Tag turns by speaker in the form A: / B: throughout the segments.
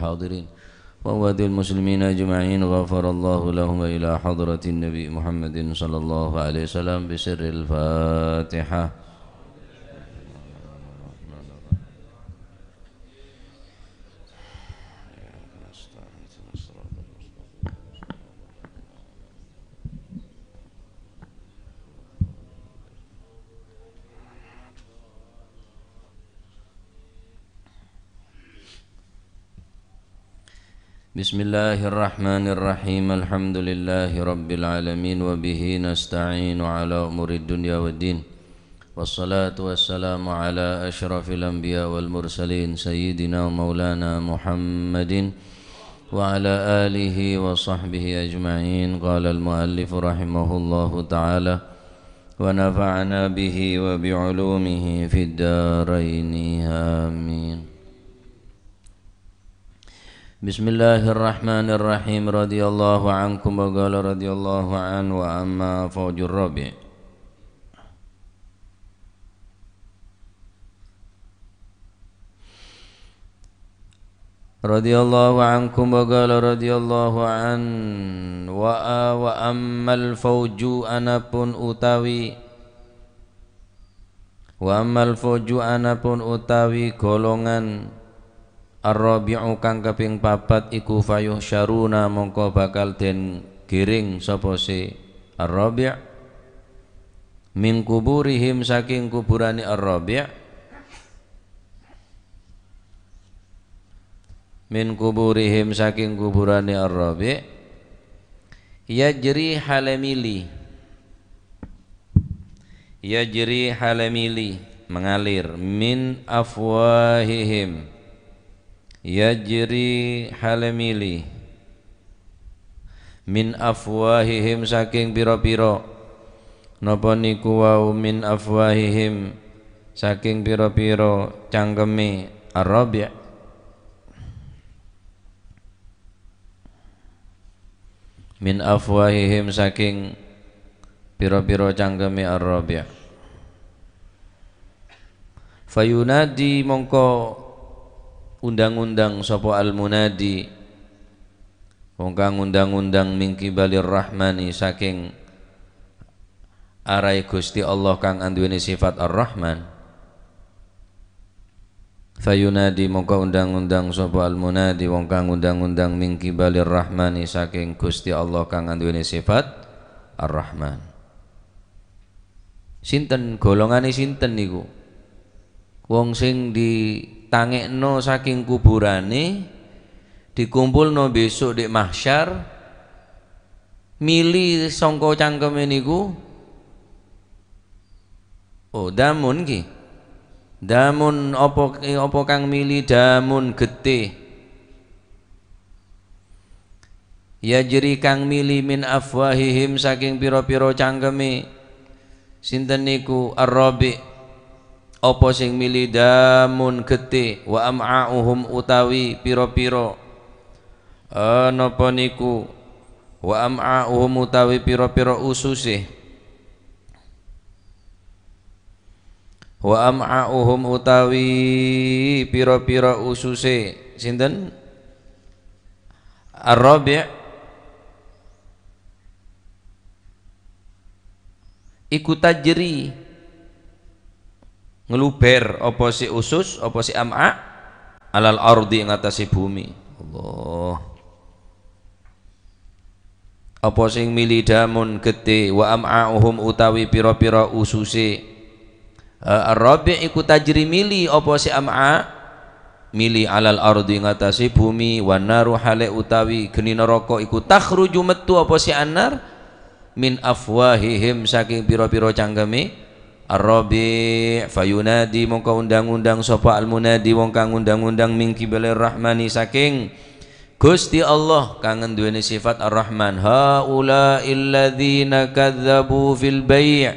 A: الحاضرين وأموات المسلمين أجمعين غفر الله لهم إلى حضرة النبي محمد صلى الله عليه وسلم بسر الفاتحة. Bismillahirrahmanirrahim. Alhamdulillahi rabbil alamin wa bihi nasta'inu ala umuri dunya waddin. Wassalatu wassalamu ala asyrafil anbiya wal mursalin sayyidina wa maulana Muhammadin wa ala alihi wa sahbihi ajma'in. Qala al-muallif rahimahullahu ta'ala wa nafa'ana bihi wa bi'ulumihi fid daraini amin. Bismillahirrahmanirrahim. Radiyallahu ankum wa qala radiyallahu an wa amma fawjur rabi'. Radiyallahu ankum wa qala radiyallahu an wa ammal fawju anapun utawi golongan Ar-rabi'u kang kaping papat iku fayuh syaruna mongko bakal den giring sapa si ar-rabi' min kuburihim saking kuburani ar-rabi' min kuburihim saking kuburani ar-rabi' yajri halamili mengalir min afwahihim yajri halamili min afwahihim saking pira-pira napa niku wau min afwahihim saking pira-pira cangkeme ar-rabi' min afwahihim saking pira-pira cangkeme ar-rabi' fayunadi mongko undang-undang sapa al-munadi wong kang undang-undang min kibalir rahmani saking arai Gusti Allah kang anduweni sifat ar-rahman. Fayunadi mongko undang-undang sapa al-munadi wong kang undang-undang min kibalir rahmani saking Gusti Allah kang anduweni sifat ar-rahman. Sinten golongane sinten niku? Wong sing ditangekno saking kuburane dikumpulno besok di mahsyar mili sangka cangkeme niku damun ki damun apa kang mili damun getih yajri kang mili min afwahihim saking pira-pira cangkeme sinten niku ar-rabi' apa sing mili damun getih wa am'a'uhum utawi pira-pira napa niku wa am'a'uhum utawi pira-pira ususe wa am'a'uhum utawi pira-pira ususe sinten ar-rabi' iku tajri ngeluber apa si usus apa si am'a alal ardi ngatasi bumi. Allah apa sing mili damun gede wa am'a'uhum utawi pira-pira ususe ar-rabi' iku tajri mili apa si am'a mili alal ardi ngatasi bumi wan naru hale utawi geni neraka iku takhruju metu apa si annar min afwahihim saking pira-pira cangkeme ar-rabi' fayunadi mongko undang-undang sapa al-munadi wong kang undang-undang min kibalir rahmani saking Gusti Allah kang nduweni sifat ar-rahman haula illadzina kadzdzabu fil bai'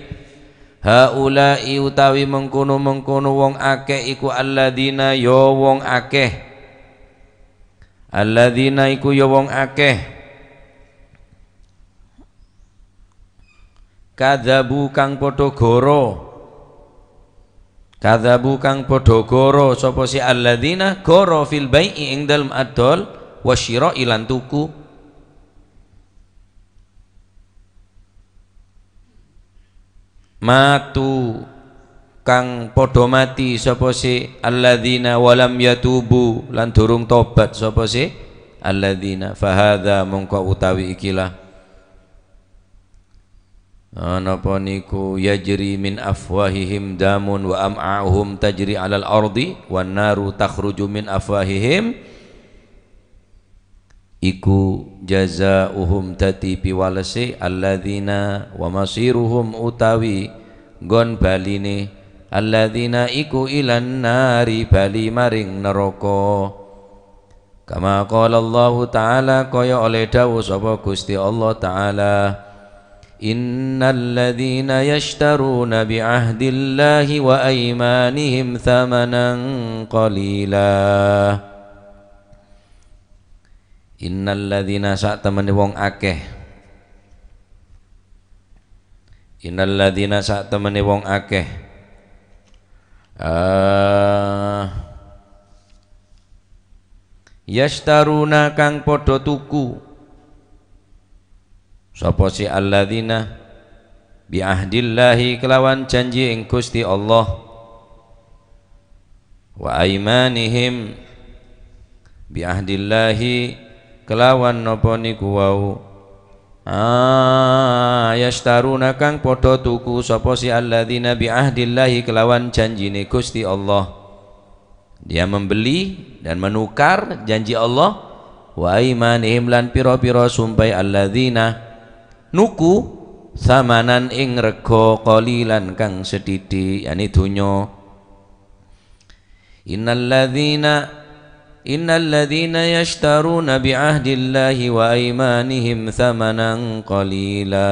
A: haula utawi mengkono-mengkono wong akeh iku alladzina ya wong akeh alladzina iku ya wong akeh kadzabu kang padha goro kadzabu kang padha goro sapa si alladzina goro fil bai'i ing dalem adol wasyira ilan tuku matu kang padha mati sapa si alladzina walam yatubu lan durung tobat sapa si alladzina fahadza mongko utawi ikilah napa niku yajri min afwahihim damun wa am'ahum tajri 'alal ardi wan naru takhruju min afwahihim iku jazaohum tati piwalese alladzina wa masiruhum utawi gon baline alladzina iku ilan nari bali maring neraka kama qala Allah taala kaya oleh dawuh sapa Gusti Allah taala innal ladzina yashtaruna bi ahdillahi wa aymanihim thamanan qalila innal ladzina sak temene wong akeh innal ladzina sak temene wong akeh yashtaruna kang padha tuku sapa si alladzina bi ahdillahi kelawan janji ing Gusti Allah wa aimanihim bi ahdillahi kelawan napa niku wau yashtaruna kang padha tuku sapa si alladzina bi ahdillahi kelawan janjine Gusti Allah dia membeli dan menukar janji Allah wa aimanihim lan pira-pira sumpai alladzina nuku samanan ing rega qalilan kang sedidik yani dunya innal ladzina yashtaruna bi ahdillahi wa aymanihim thamanan qalila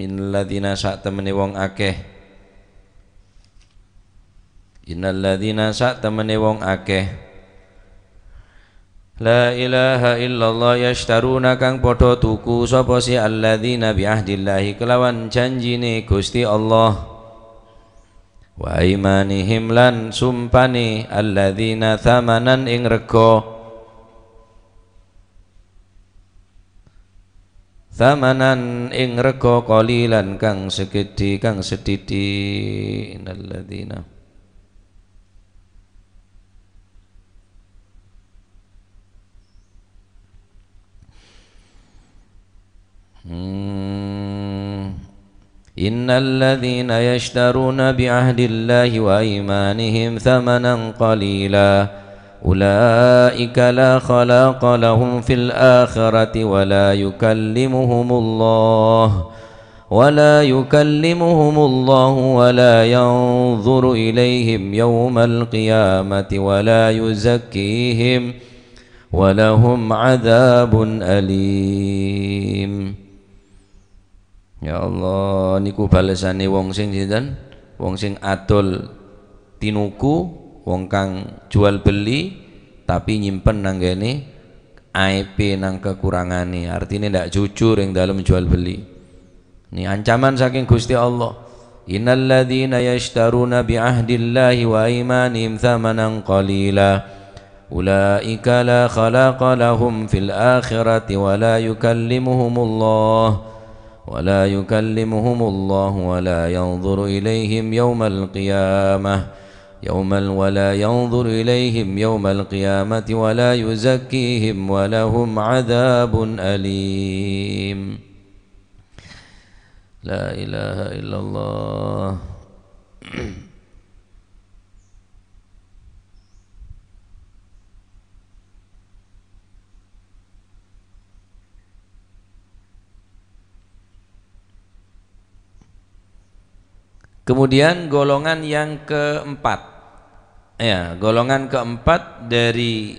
A: innal ladzina sak temene wong akeh innal ladzina sak temene wong akeh la ilaha illallah yashtaruna kang padha tuku sapa si alladzina bi ahdillahi kelawan janjine Gusti Allah wa aimanihim lan sumpani alladzina thamanan ing rega thamanan ing rega qalilan kang segede kang sedidi innalladzina innal ladzina yashtaruna bi ahdillahi wa aymanihim thamanan qalila ulaika la khalaqa lahum fil akhirati wa la yukallimuhumullah ولا يكلمهم الله ولا ينظر إليهم يوم القيامة ولا يزكيهم ولهم عذاب أليم. Ya Allah, niku balesane wong sing sinten? Wong sing adol tinuku, wong kang jual beli tapi nyimpen nang kene aib nang kekurangane. Artine ndak jujur ing dalam jual beli. Ini ancaman saking Gusti Allah. Innal ladzina yashtaruna bi ahdillahi wa imanihim thamanan qalila ulaika la khalaqa lahum fil akhirati wa la yukallimuhumullah ولا يكلمهم الله ولا ينظر إليهم يوم القيامة ولا ينظر إليهم يوم القيامة ولا يزكيهم ولهم عذاب أليم. لا إله إلا الله. Kemudian golongan yang keempat, ya, golongan keempat dari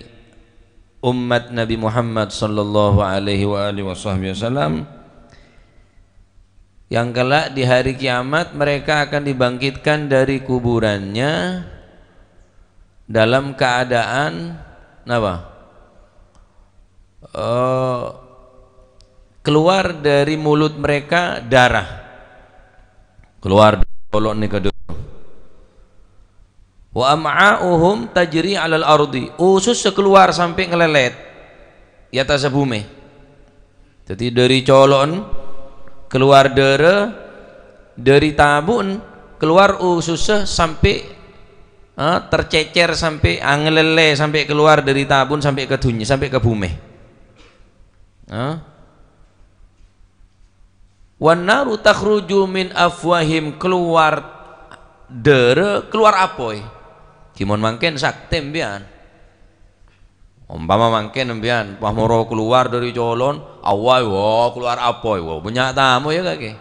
A: umat Nabi Muhammad sallallahu alaihi wasallam yang kelak di hari kiamat mereka akan dibangkitkan dari kuburannya dalam keadaan apa? Keluar dari mulut mereka darah. keluar colok ni kedua. Wa am'a'uhum tajri 'alal ardi, usus keluar sampai ngelelet di atas bumi. Jadi dari colon keluar darah, dari tabun keluar ususnya sampai tercecer sampai angelele, sampai keluar dari tabun sampai ke dunia, sampai ke bumi. Wan naru takhruju min afwahim, keluar darah, keluar apoy. Kimon mangken saktem bian. Umpama mangken bian, pamoro keluar dari colon, awai wo keluar apoy wo, banyak tamu ya kaki.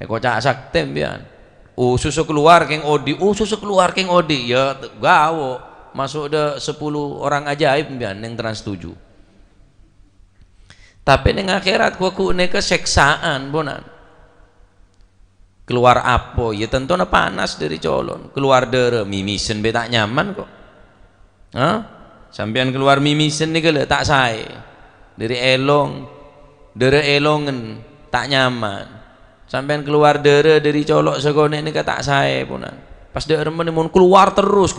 A: Kocak saktem bian. Usus keluar keng odi, usus keluar keng odi, ya gawo masuk de 10 orang ajaib bian yang Trans 7. Tapi neng akhirat kuku ne keseksaan bonan. Keluar apa ya tentu na panas dari colon, keluar darah mimisen be tak nyaman kok. Sampean keluar mimisen nih gele tak sae dari elong, darah elongen tak nyaman. Sampean keluar darah dari colok segone ini tak sae punan. Pas darah menemun keluar terus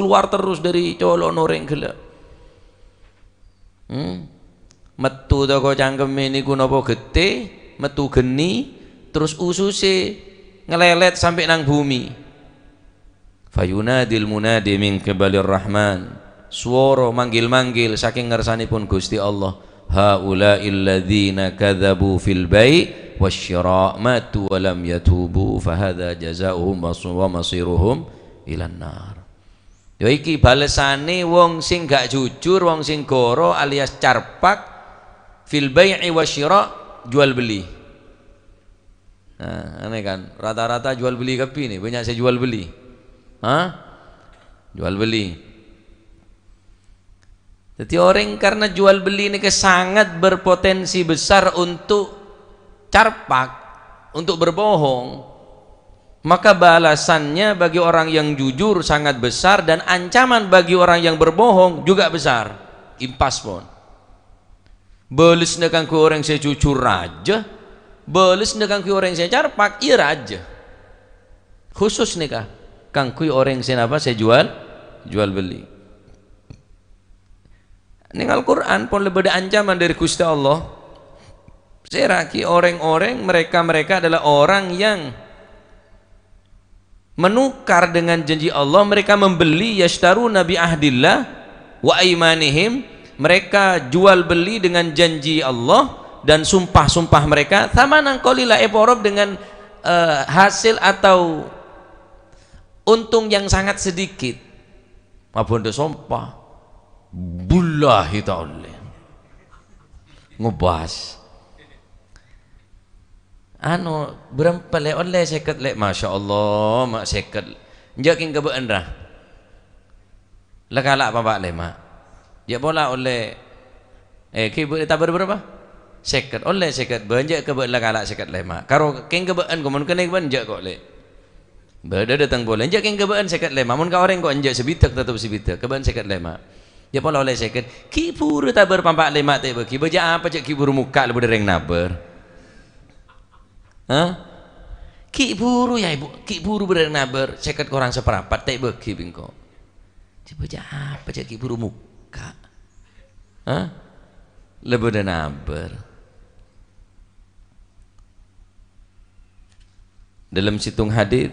A: dari colok noreng gele. Metu toko cangkem ini ku napa gete, metu geni, terus ususe ngelelet sampai nang bumi. Fayunadil munadi min qibalir rahman, suara manggil-manggil saking ngersanipun Gusti Allah, haula'il ladzina kadzabu fil bai' wasyira' matu wa lam yatubu fahadza jazaohum wa masiruhum ilan nar. Ya iki balesane wong sing gak jujur, wong sing goro alias carpak fil bai'i wasyira', jual beli. Nah, aneh kan, rata-rata jual beli kapi nih, banyak saya jual beli. Jual beli. Jadi orang karena jual beli ini sangat berpotensi besar untuk carpak, untuk berbohong, maka balasannya bagi orang yang jujur sangat besar dan ancaman bagi orang yang berbohong juga besar. Impas pun. Belis nekan ku orang saya jujur raja, belis nekan ku orang saya carpak, iya raja. Khusus nikah, kang ku orang saya apa saya jual beli. Ning Al-Quran pun lebih ada ancaman dari Gusti Allah. Seraki orang-orang mereka adalah orang yang menukar dengan janji Allah, mereka membeli yashtaruna bi ahdillah wa aimanihim, mereka jual beli dengan janji Allah dan sumpah-sumpah mereka, thamanan qalila eporob dengan hasil atau untung yang sangat sedikit. Apa ndak sumpah bullahi ta'ala ngebahas berapa le oleh seket le, masya Allah mak seket jaking kebeen dah lekalak apa pak le mak ya bola oleh kibu tabar berapa seket oleh seket banjak kebeen lekalak seket le mak karo king kebeen kumun kene banjak kok le beda datang boleh jaking kebeen seket le mamun ka orang kok anjak sebitak tetap sebitak kebeen seket le mak ya pola oleh seket kiburu tabar pampak le mak te bagi baja apa cak kiburu muka le bereng naber. Ki buru ya ibu, ki buru bereng naber seket korang seperapat tak bagi bingko. Coba apa cak ki buru muka, lebih dari naber. Dalam situng hadis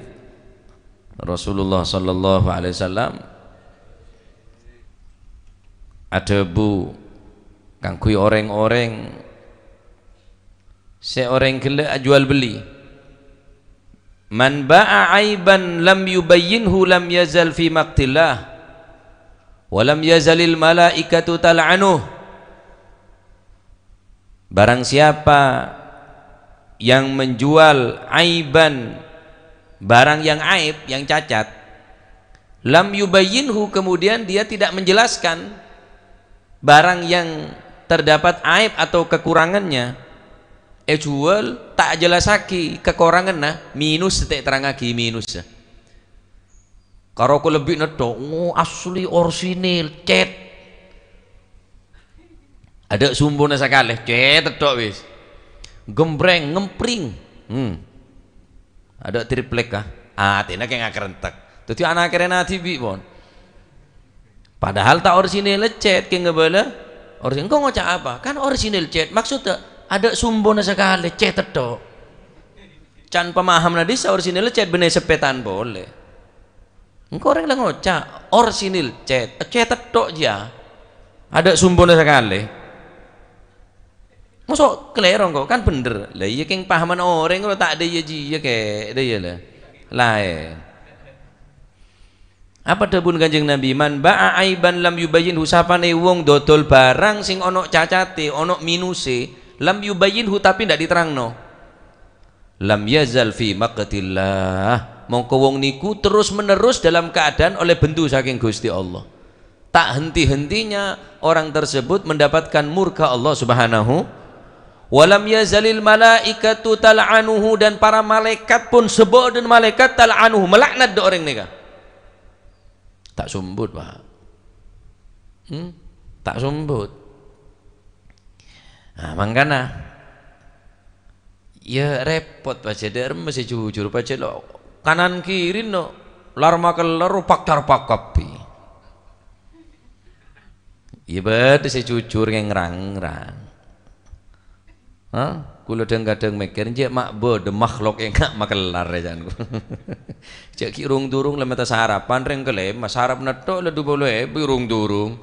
A: Rasulullah sallallahu alaihi wasallam ada bu kangkui orang-orang seorang gele jual beli, man ba'a aiban lam yubayyinhu lam yazal fi maqtillah wa lam yazalil malaikatu tal'anuh. Barang siapa yang menjual aiban, barang yang aib, yang cacat, lam yubayyinhu, kemudian dia tidak menjelaskan barang yang terdapat aib atau kekurangannya, jual tak jelasaki kekurangan nah minus tak terangaki minus. Kalau aku lebih neto asli orsinil cet ada sumbernya sekali cet tok wis gembreng ngempring ada triplek kah atene kayak ngakerentek dadi anak kerena TV pon padahal tak orisinil lecet kayak ngebala orisinil kok ngocak apa kan orisinil cet maksudnya ada sumbona sekali cet tok can pemaham nadis orisinil cet bener sepetan boleh engkau orang lah ngocak orisinil cet tok ya ada sumbona sekali masuk kelerong kok kan bener lah iya keng pahaman orang kalau tak ada ya ji ya kayak ada ya lah lain apa debun Kanjeng Nabi man ba'a aiban lam yubayyin husapane wong dodol barang sing ono cacate ono minuse lam yubayyinhu tapi ndak diterangno lam yazal fi maqtillah mongko wong niku terus menerus dalam keadaan oleh bendu saking Gusti Allah tak henti-hentinya orang tersebut mendapatkan murka Allah Subhanahu walam yazalil malaikatu tal'anuhu dan para malaikat pun sebut dan malaikat tal'anuhu melaknat do orang nika tak sumbut Pak tak sumbut nah mangkana ya repot Pak Ceder mesti jujur Pak Ceder kanan kiri no lar makelar pakcar pakapi iya betul saya jujur ngerang-ngerang kula kadang mikir je mak de makhluk yang gak makelar jangan cek kirung durung lemeta sarapan reng kelem sarap netok le 20.000 rung durung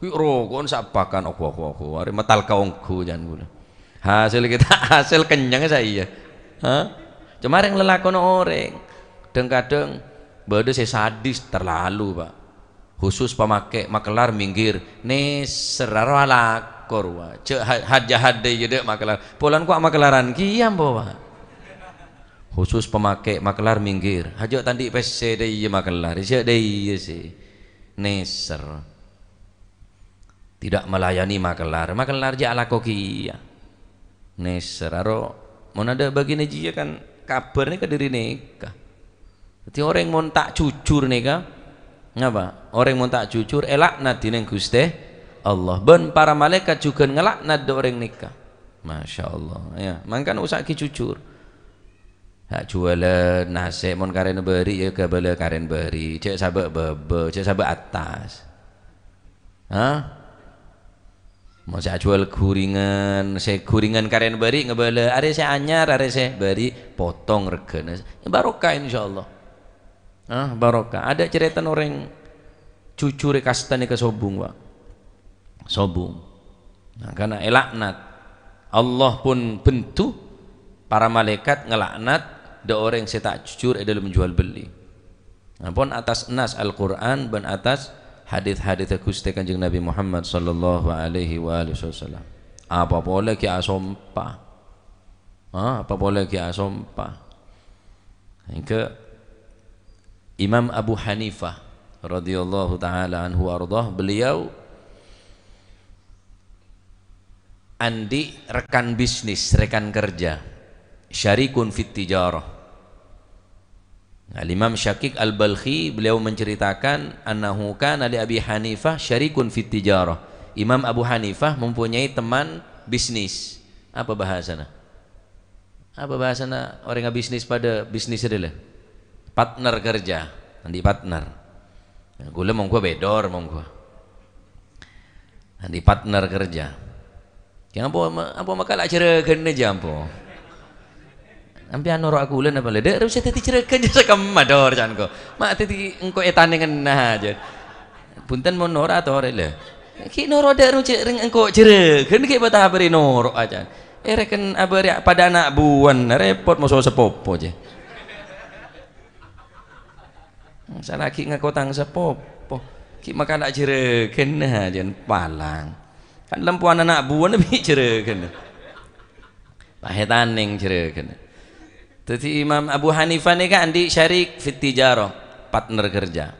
A: rokon sapakan aku are metal kaungku jangan kula hasil kita hasil kenyang saya cuma yang lelakon orang kadang bade saya sadis terlalu Pak khusus pemakai makelar minggir nih seraro alak korwa cek had jadi makelar polan kok makelaran kiam bawa khusus pemakai makelar minggir hajo tadi PC deh makelar cek deh sih neser tidak melayani makelar je ala kokia neser aro mon ada begini dia kan kabar nih ke diri nikah jadi orang mau tak jujur nikah ngapa orang mau tak jujur elak nanti neng Gusti Allah ben para malaikat juga ngelaknat do orang nikah Masya Allah ya makanya usah jujur hak jualan nasi mon karen beri ya kabel karen beri cek sabak bebe cek sabak atas mau saya jual guringan saya guringan karen beri ngebala are saya anyar are saya beri potong regana barokah insyaallah barokah ada cerita orang jujur kastane ke sobung Pak sobung nah, karena elaknat Allah pun bentuk para malaikat ngelaknat do orang yang tak jujur dalam menjual beli nah, pun atas nas Al-Quran dan atas hadis-hadis Gusti Kanjeng Nabi Muhammad sallallahu alaihi wasallam apa boleh ki asompa apa boleh ki asompa hingga Imam Abu Hanifah radhiyallahu taala anhu ardah beliau andi rekan bisnis, rekan kerja syarikun fit tijarah. Imam Syakik Al-Balkhi beliau menceritakan annahu kana li Abi Hanifah syarikun fit tijarah. Imam Abu Hanifah mempunyai teman bisnis. Apa bahasana? Apa bahasana orang bisnis pada bisnis adalah partner kerja, andi partner. Gula monggo bedor monggo. Andi partner kerja. Yang apa makala cereken aja ampo. Ampi anu ro aku len apa le dek harus teti cereken je sakamador jangan ko. Mak teti engko etane ngena aja. Punten mon nora atau ore le. Ki noro dek ru cereng engko cereken ki bata beri noro aja. Reken abari pada anak buan repot moso sepopo je. Salah ki ngakotang sepopo. Ki makala cereken aja palang. Kan lempuan anak buah nabi cereken pahetan neng cereken jadi Imam Abu Hanifah ni kan di syarik fit tijarah partner kerja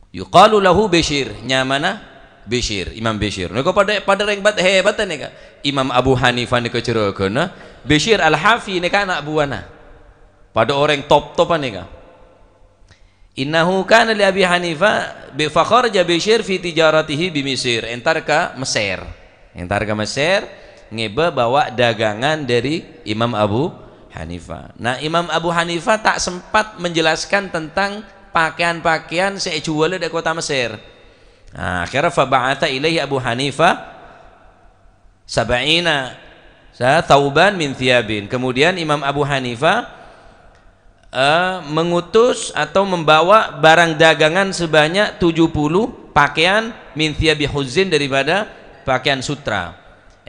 A: yuqalu lahu Bishir nyamana Bishir Imam Bishir nego pada rengbat hebat ni kan Imam Abu Hanifah ni cereken Bishir Al-Hafi ni kan anak buana pada orang top-top ni kan innahu kana li Abi Hanifah bi fakharja Bishir fi tijaratihi bi Mesir entar ka Mesir ngeba bawa dagangan dari Imam Abu Hanifah. Nah, Imam Abu Hanifah tak sempat menjelaskan tentang pakaian-pakaian sejual di kota Mesir. Nah, akhirnya faba'ata ilaihi Abu Hanifah sab'ina thawban min thiyabin. Kemudian Imam Abu Hanifah mengutus atau membawa barang dagangan sebanyak 70 pakaian min thiyabi huzin daripada pakaian sutra.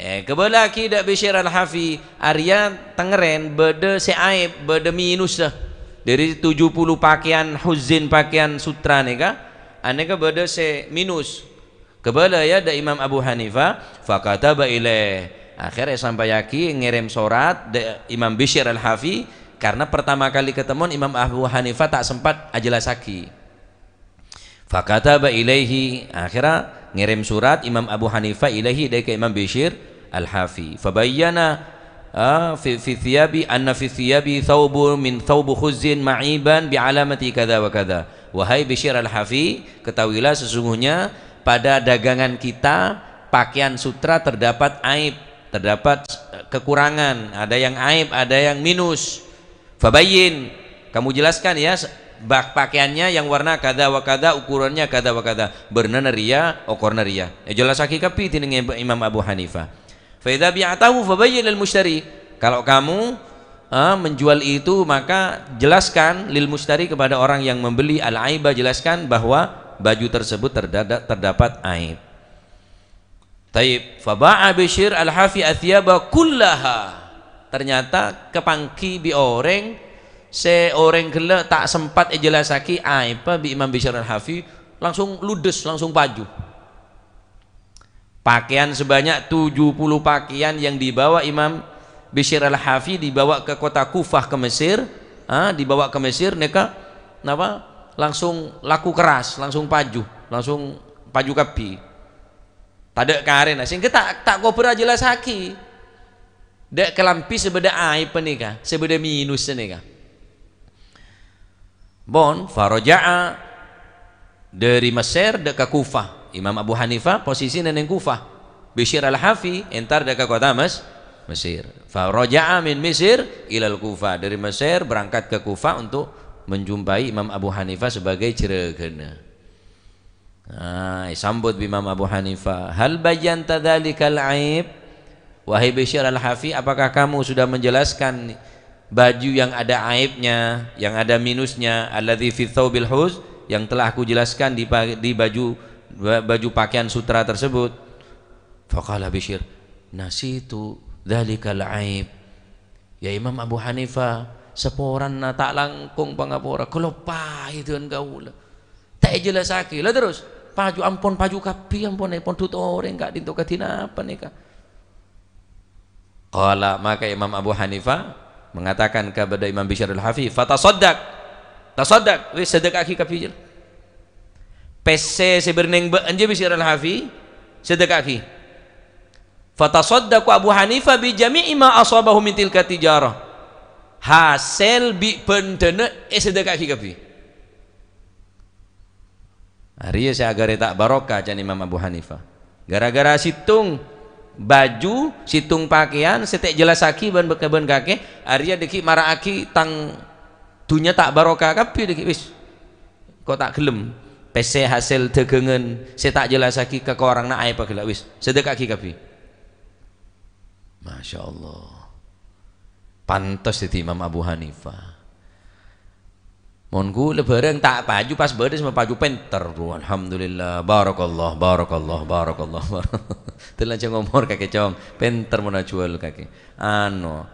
A: Kebelah ki dak Bishr al-Hafi Arya tengeren bede seaib bede minus dah. Dari 70 pakaian huzin pakaian sutra nika aneka bede se minus. Kebelah ya da Imam Abu Hanifah fakataba ilaih. Akhirnya sampai yaki ngirim surat da Imam Bishr al-Hafi karena pertama kali ketemu Imam Abu Hanifah tak sempat ajelasaki. Fakataba ilaihi, akhirnya ngirim surat Imam Abu Hanifah ilaihi dari ke Imam Bishr al-Hafi. Fabayyana fi thiyabi anna fi thiyabi thawbu min thawbu khuzzin ma'iban bi alamati kadza wa kadza. Wahai Bishr al-Hafi, ketahuilah sesungguhnya pada dagangan kita pakaian sutra terdapat aib, terdapat kekurangan, ada yang aib, ada yang minus. Fabayyin, kamu jelaskan ya pakaiannya yang warna kada wa kada, ukurannya kada wa kada, bernana ria, ukurna ria. Jelas hakikapi tining Imam Abu Hanifah. Fa idza bi'atahu fabayyin lil mushtari. Kalau kamu menjual itu maka jelaskan lil mushtari kepada orang yang membeli al aiba, jelaskan bahwa baju tersebut terdapat aib. Taib, fa ba'a Bishr al-Hafi athiyaba kullaha. Ternyata kepangki bi orang seorang gela tak sempat jelasaki apa bi Imam Bishr al-Hafi langsung ludes, langsung paju. Pakaian sebanyak 70 pakaian yang dibawa Imam Bishr al-Hafi dibawa ke kota Kufah ke Mesir, dibawa ke Mesir neka napa langsung laku keras, langsung paju kapi. Tada karen sehingga tak kober jelasaki. Dek kelampi sebeda aib nikah, sebeda minus nikah. Bon, faraja'a dari Mesir dek ke Kufah. Imam Abu Hanifah posisi neng Kufah. Bishr al-Hafi entar dek ke kota Mesir. Faraja'a min Mesir ilal Kufah. Dari Mesir berangkat ke Kufah untuk menjumpai Imam Abu Hanifah sebagai ciregana. Sambut Imam Abu Hanifah. Hal bayyanta dzalikal aib? Wahai Bishr al-Hafi, apakah kamu sudah menjelaskan baju yang ada aibnya, yang ada minusnya, alladzi fi thawbil huz, yang telah aku jelaskan di baju pakaian sutra tersebut? Faqala Bishr, nasitu dzalikal aib. Ya Imam Abu Hanifah, seporan tak langkung pangapora kelopah itu gaula. Tak jelasake lah terus. Paju ampun paju kapi ampun tutore enggak dinto katina apa nika. Qala, maka Imam Abu Hanifah mengatakan kepada Imam Bishr al-Hafi, fatasaddaq, tasaddaq, wis sedekah ki kapijil. Pesse seberneng anje Bishr al-Hafi sedekah ki. Fatasaddaq Abu Hanifah bi jami'i ma asabahu min tilka tijarah. Hasil bi pendena sedekah ki kapi. Hari saya agar tak barokah jan Imam Abu Hanifah. Gara-gara situng baju, situng pakaian, setek jelasaki ban bekaban kake, Arya deki maraaki tang dunya tak barokah kapi deki wis. Kok tak gelem pese hasil dagangan, saya tak jelasaki ke orang nak apa gelak wis. Sedekah ki kapi. Masya Allah. Pantas itu Imam Abu Hanifah. Monku lebareng tak paju pas berde sama paju penter. Alhamdulillah, barakallah. Telah ngomor kakek cong, penter mau jual kakek.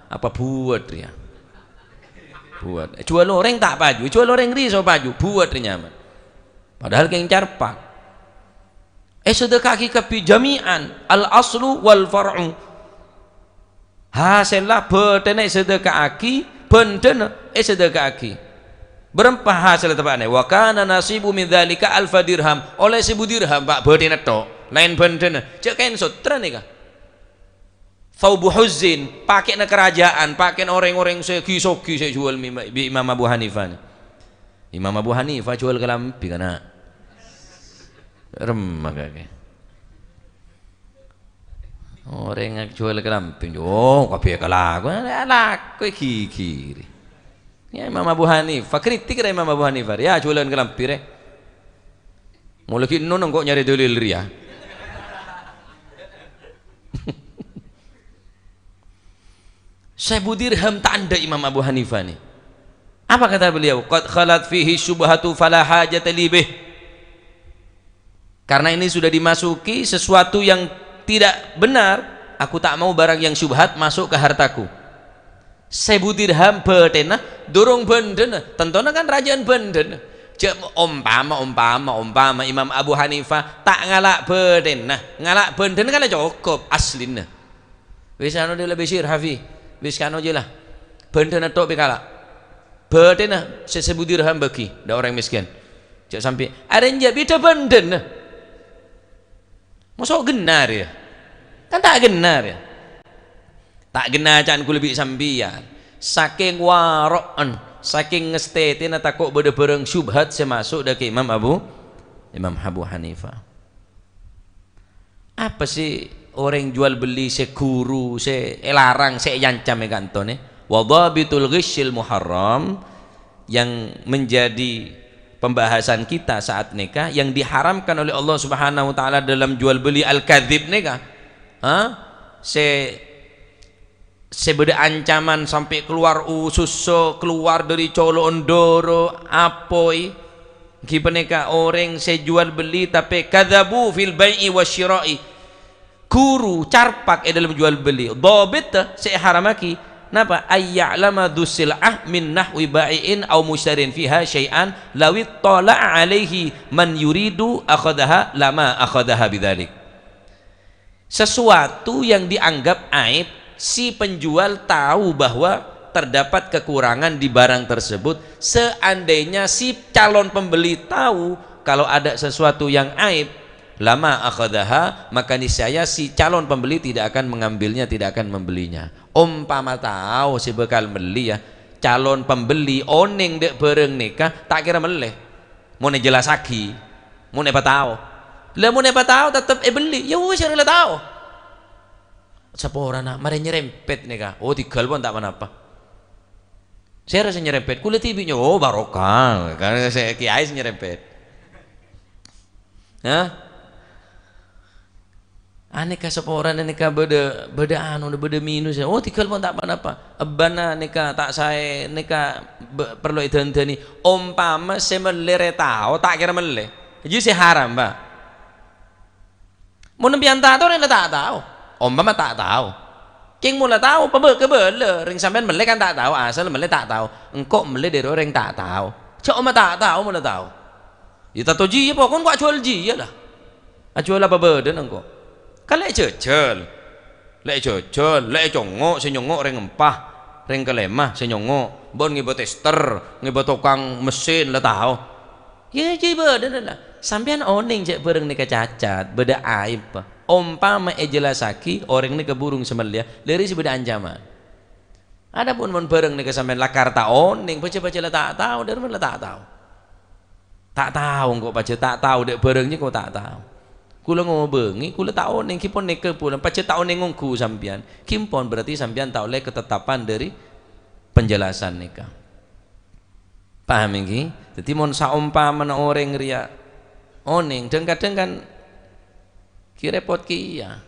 A: Apa buat dia? Buat. Jual orang tak paju, jual orang riso paju, buat dia nyaman. Padahal keng carpak. Sedekah kapi jami'an al aslu wal far'u. Hasillah berdene sedekah aki, bendene sedekah aki. Berapa hasil tepatnya? Wa kana nasibu min dzalika alfa dirham. Oleh 1000 dirham Pak berdene tok. Lain bendene. Cek kain sutra nika. Thawbu huzzin, pakai kerajaan, pakai orang-orang segi-segi saya jual Imam Abu Hanifah. Imam Abu Hanifah jual kelampi kana. Remah kakek. Orang yang jual kelamping, oh kopi kelaku, laku kiri. Ya Imam Abu Hanifah, kritik Imam Abu Hanifah, ya jualan kelamping. Mulai kini nong kok nyari dalil ria. Sebu dirham tanda Imam Abu Hanifah nih. Apa kata beliau? Qad khalat fihi syubhatu fala hajata libih. Karena ini sudah dimasuki sesuatu yang tidak benar, aku tak mau barang yang syubhat masuk ke hartaku. 1000 dirham bedena dorong bendena, tentunya kan rajaan bendena. Cek umpama Imam Abu Hanifah tak ngalak bedena, ngalak bendena kan cukup aslina. Wis anu dia lebih sir hafi, wis kanu je lah. Bendena tok bekala. Bedena 1000 dirham bagi dah orang miskin. Cek sampai ada yang beda bendena. Masuk genar ya? Kan tak genar ya? Tak genar can ku lebih sambian. Saking warokan, saking ngestetin takut beda barang syubhat semasuk dari Imam Abu Hanifah. Apa sih orang jual beli sekuru, larang, yancam kantone? Wa dhabitul ghisyil muharram, yang menjadi pembahasan kita saat nikah, yang diharamkan oleh Allah Subhanahu wa taala dalam jual beli al-kadzib nikah. Sebeda ancaman sampai keluar usus, keluar dari colo ondoro apoi kipeneka orang sejual beli tapi kadzabu fil bai'i wasyira'i, guru carpak dalam jual beli. Dhabit haramaki napa ayya'lama dusil'ah min nahwi ba'i'in aw mushtarin fiha syai'an lawi tala'a alaihi man yuridu akhadaha lama akhadaha bidzalik. Sesuatu yang dianggap aib, si penjual tahu bahwa terdapat kekurangan di barang tersebut. Seandainya si calon pembeli tahu kalau ada sesuatu yang aib, lama akhadaha, maka niscaya si calon pembeli tidak akan mengambilnya, tidak akan membelinya. Umpama tahu si bekal beli ya, calon pembeli oning dek bareng nikah tak kira meleh. Mau jelas lagi, mau nepa tahu. Lah mau nepa tahu tetap beli. Ya wis ora tahu. Sepora nak mari nyerempet nikah. Oh tinggal pun tak apa-apa. Saya rasa nyerempet kulit tibinya. Oh barokah. Karena saya kiai nyerempet. Hah? Aneka seporan aneka beda anu beda minus. Oh tinggal pun tak apa-apa. Abana neka tak saya neka perlu idandani. Umpama saya melere tahu tak kira meleh. Jadi saya haram, Pak. Mun nempian tahu orang tak tahu. Umpama tak tahu. King mula tahu kebele ring sampean meleh kan tak tahu, asal meleh tak tahu. Engkau meleh dari orang tak tahu. Cak oma tak tahu mula tahu. Ya tak tahu ji apa kon kok jual ji lah. Jual apa beda engkau? Kan lek jejel, lek congok, senyongok reng empah, reng kelemah, senyongok, bon ngibo tester, ngibo tukang mesin lah tahu. Ya jiba lah. Sampean oning cek bareng nika cacat, beda aib. Umpama jelasaki orang ni keburung semelia, dari si beda ancaman. Adapun mon bareng nika sampean lakar ta oning, baca lah tak tahu, dari mana tak tahu. Tak tahu kok baca tak tahu dek barengnya kok tak tahu. Kula ngobengi, kula tahu neng kipon neke pulang, pace tahu nengongku sampian. Kimpon berarti sampian tahu le ketetapan dari penjelasan nikah. Paham ini? Jadi mon saumpama orang ria oning, dan kadang kan kirepot kia.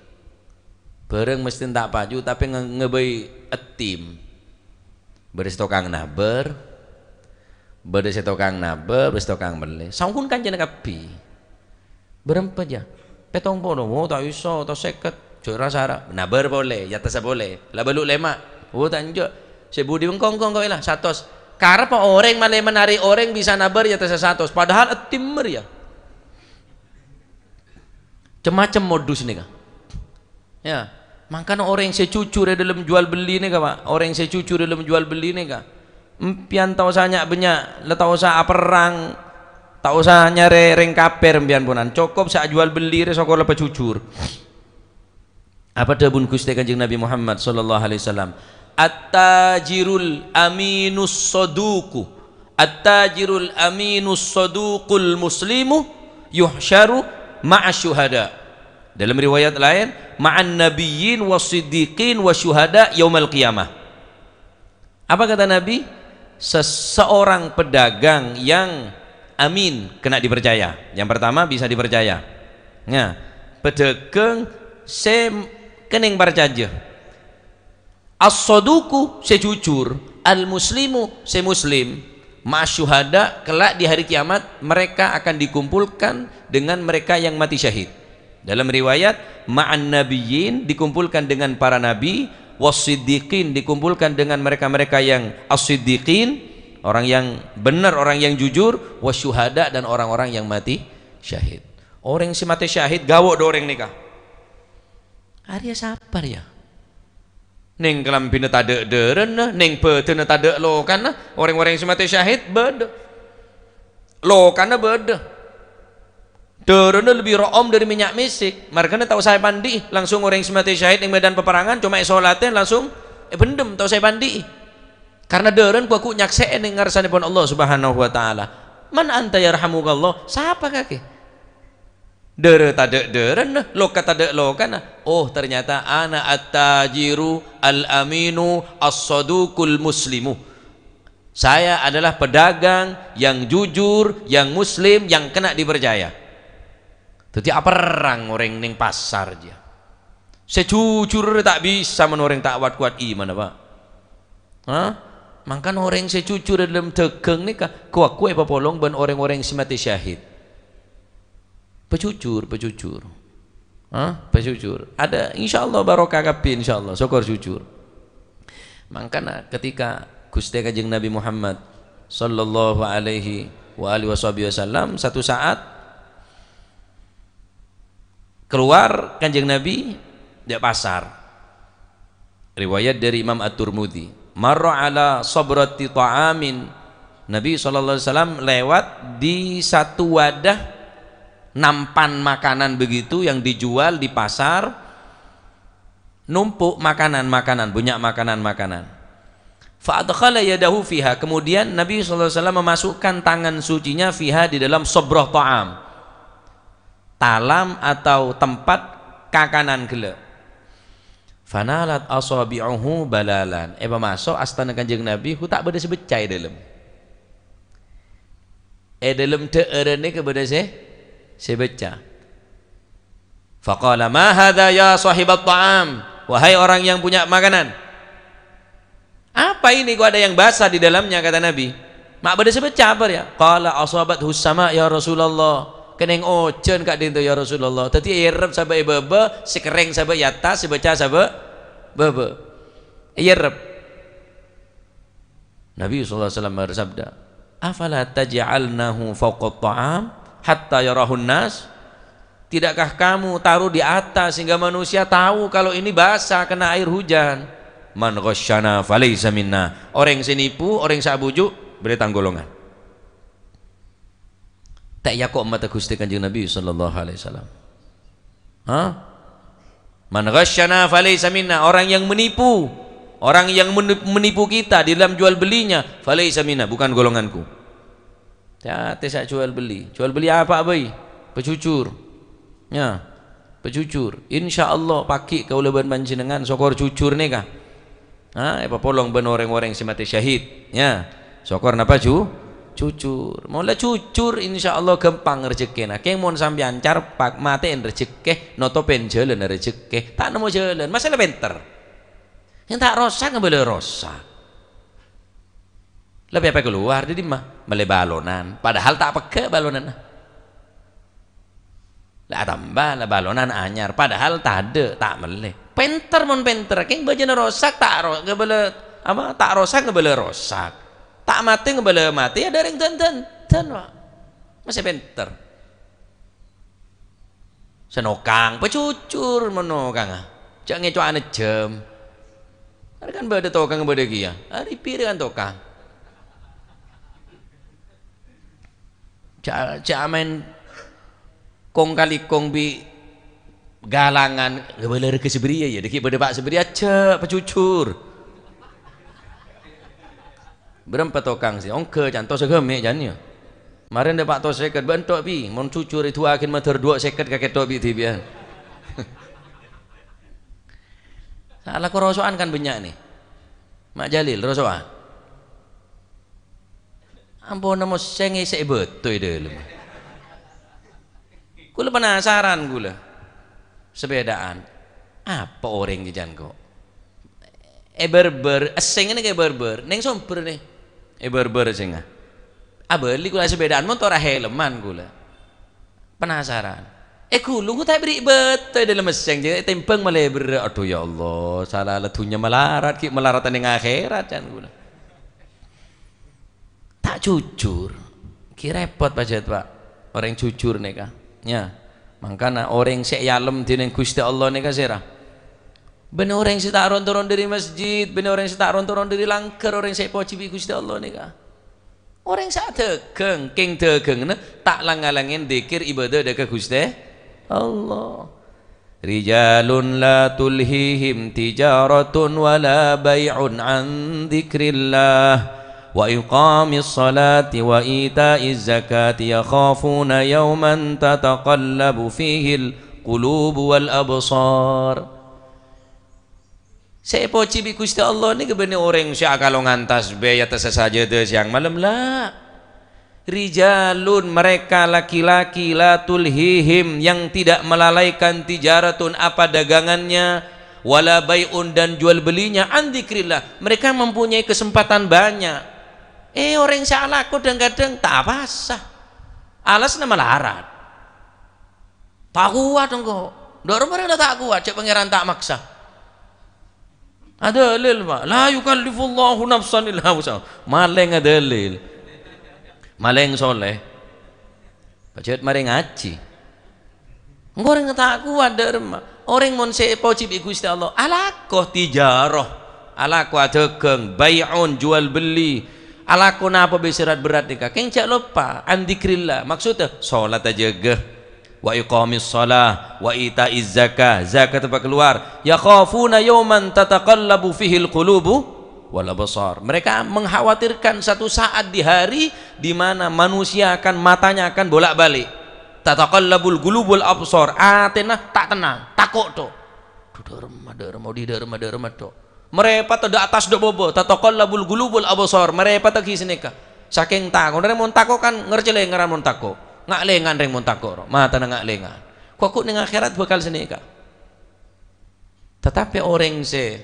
A: Bareng mesti tak paju tapi ngebei etim. Beres tokang naber, beres tokang beli. Sangkun kan jeneng kapi. Berempat aja. Petong pono, oh tak iso, tak seket, jora sara, nabar boleh, yata boleh, lah beluk lemak, oh tak njuk, sebudi bengkong kau lah, 100. Karena orang malah menarik orang bisa nabar yata 100, padahal timmer ya. Macam modus nih kah? Ya, makanya orang yang secucur dalam jual beli nih kah pak? Orang yang secucur dalam jual beli nih kah? Pian tahu banyak banyak, lah tahu saya perang. Tak usah nyari ring kaper mbian punan, cukup sak jual beli re saka lepas cucur. Apa dawuh Gusti Kanjeng Nabi Muhammad sallallahu alaihi wasallam? At-tajirul aminus saduqu, at-tajirul aminus saduqul muslimu yuhsyaru ma'a syuhada. Dalam riwayat lain, ma'an nabiyyin wasiddiqin wasyuhada yaumal qiyamah. Apa kata Nabi? Seseorang pedagang yang amin, kena dipercaya. Yang pertama bisa dipercaya. Nah, pedagang se kening percaya. As-saduku se jujur, al-muslimu se muslim. Ma'asyuhada, kelak di hari kiamat mereka akan dikumpulkan dengan mereka yang mati syahid. Dalam riwayat, ma'an nabiyyin dikumpulkan dengan para nabi, wasiddiqin dikumpulkan dengan mereka-mereka yang as-siddiqin, orang yang benar, orang yang jujur, wasyuhada dan orang-orang yang mati syahid. Orang si mati syahid gawok do orang nikah. Arya sabar ya. Ning kelambine tade deren, ning betene tade lokan, orang-orang si mati syahid beda. Lokana beda. Derene lebih room dari minyak misik. Margane tahu saya pandi, langsung orang yang mati syahid di medan peperangan cuma solaten langsung bendem tahu saya pandi. Karena deren ku nyakseen ning ngarsanipun Allah Subhanahu wa taala. Man anta yarhamukallah? Siapa kaki? Dere tade deren, loka tade lokana. Oh, ternyata ana at-tajiru al-aminu as-saduqul muslimu. Saya adalah pedagang yang jujur, yang muslim, yang kena dipercaya. Jadi apa perang orang ning pasar aja. Sejujur tak bisa menoreng tak kuat iman apa? Hah? Mangkan orang sejujur dalam dagang ni kah? Kuat apa polong ben orang-orang si mati syahid. Pejujur. Hah? Pejujur. Ada insyaallah barokah kabeh insyaallah. Syukur jujur. Mangkana ketika Gusti Kanjeng Nabi Muhammad sallallahu alaihi wa alihi wasallam satu saat keluar Kanjeng Nabi di pasar. Riwayat dari Imam At-Tirmidzi. Marra ala sabrati ta'amin. Nabi SAW lewat di satu wadah nampan makanan begitu yang dijual di pasar. Numpuk makanan, banyak makanan. Fa'adkhala yadahu fiha. Kemudian Nabi SAW memasukkan tangan sucinya fiha di dalam sabrah ta'am. Talam atau tempat kakanan gele. Fanalat asabi'uhu balalan. Masuk astana Kanjeng Nabi hu tak beda sebecai dalam. Dalam teerene ke beda sebeca. Faqala ma hadza ya sahibat ta'am. Wahai orang yang punya makanan. Apa ini kok ada yang basah di dalamnya kata Nabi. Mak beda sebeca apa ya? Qala asabathu sama ya Rasulullah. Keneng ojen kak dinto ya Rasulullah. Tadi irep sahabat bebe, sekereng sahabat yata, sebaca sahabat bebe. Irep. Nabi SAW bersabda, afala taj'alnahu fawqa ta'am hatta yarahun nas? Tidakkah kamu taruh di atas sehingga manusia tahu kalau ini basah kena air hujan? Man ghasyana falaysa minna. Orang yang senipu, orang yang sabujuk, beretang golongan. Tak yakok mata Gusti Kanjeng Nabi sallallahu alaihi wasallam. Hah? Man ghasyana falaysa minna. Orang yang menipu, orang yang menipu kita di dalam jual belinya, falaysa minna, bukan golonganku. Ya, saya jual beli. Jual beli apa bayi? Pejujur. Ya, pejujur. Insyaallah paki kaula ban panjenengan sokor jujur nih kah? Hah, apa polong ben orang-orang si mati syahid. Ya, sokor napa jujur. Mula jujur insyaallah gampang rezekina. Keng mon sampean carpak maten rezeki, noto pen jalan rezeki. Tak nemu jalan, masalah pinter. Yang tak rosak boleh rosak. Lebih apa keluar di mah mele balonan, padahal tak pakai balonan. Lah tambah lah balonan anyar, padahal tak ada, tak mele. Pinter mon pinter, keng bajana rosak tak boleh apa? Tak rosak boleh rosak. Tak mati ngebala mati ada yang ten masih pinter senokang pecucur menokang jangan ngecoan jam kan beda tokang beda kia hari piringan tokang main kong kali kong bi galangan ngebala reke seberia ya deki beda pak seberia aja pecucur. Berapa tokang sih? Ongke jangan tos segeme jangan ya. Kemarin ada Pak tos seket bentuk bi, mon cucur itu akhir meter 2 seket kakek tok bi tibian. Ala ko rosoan kan banyak nih. Mak Jalil rosoan. Ampun namo sengi betul dulu. Kula penasaran kula. Sebedaan. Apa orang jajan kok? Berber, asing ini kayak berber. Neng somper nih. Berber sing. Abeli kula sebedaan motor helman kula. Penasaran. Kulu ku tak beri betul dalam meseng je tempeng malah ber. Aduh ya Allah, salah latunya melarat ki melaratan ning akhirat kan kula. Tak jujur. Ki repot Pak. Orang jujur nika. Ya. Makanya orang sek yalem dening Gusti Allah nika sira. Ben orang sek tak ron-ron dari masjid, ben orang sek tak ron-ron dari langker, orang sek poci bi Gusti Allah nika. Orang sak tegeng, king tegeng tak lang-alangin zikir ibadah dekat Gusti Allah. Rijalun la tulhihim tijaratun wala bai'un an dzikrillah wa iqamis salati wa ita'iz zakati yakhafuna yawman tataqallabu fihi al-qulubu wal absar. Saya poci bi Gusti Allah ni kebene orang syak kalau ngantas be atas saja de siang malam lah. Rijalun mereka laki-laki la tulhihim yang tidak melalaikan tijaratun apa dagangannya wala bai'un dan jual belinya an dzikrillah. Mereka mempunyai kesempatan banyak. Orang salah kadang-kadang tak pasah. Alas nama larat. Tak kuat engkau. Dorong mereka tak kuat, cek pangeran tak maksa. Ada dalil Pak. La yukallifullahu nafsan illa wus'aha. Maleng ada dalil. Maleng soleh pacet mari ngaji orang tak kuat derma orang mon se poci bi Gusti Allah alakoh tijarah alakoh adegeng bai'un jual beli alakoh napa beserat berat nika keng cak lupa an dzikrillah maksudnya salat aja geh wa iqamis shalah wa itaiz zakah zakat apa keluar yakhafuna yawman tataqallabu fihi alqulubu wala basar. Mereka mengkhawatirkan satu saat di hari di mana manusia akan matanya akan bolak-balik. Tataqallabul qulubul absar. Atena tak tenang, takut to. Derma to. Mereka di atas do bobo. Tataqallabul qulubul absar. Mereka tak kisineka. Saking takut, reng takut kan ngercele ngaran mon takut. Ngak lengan reng mon takut. Mata ngak lengan. Kok ning akhirat bakal seneka. Tetapi orang se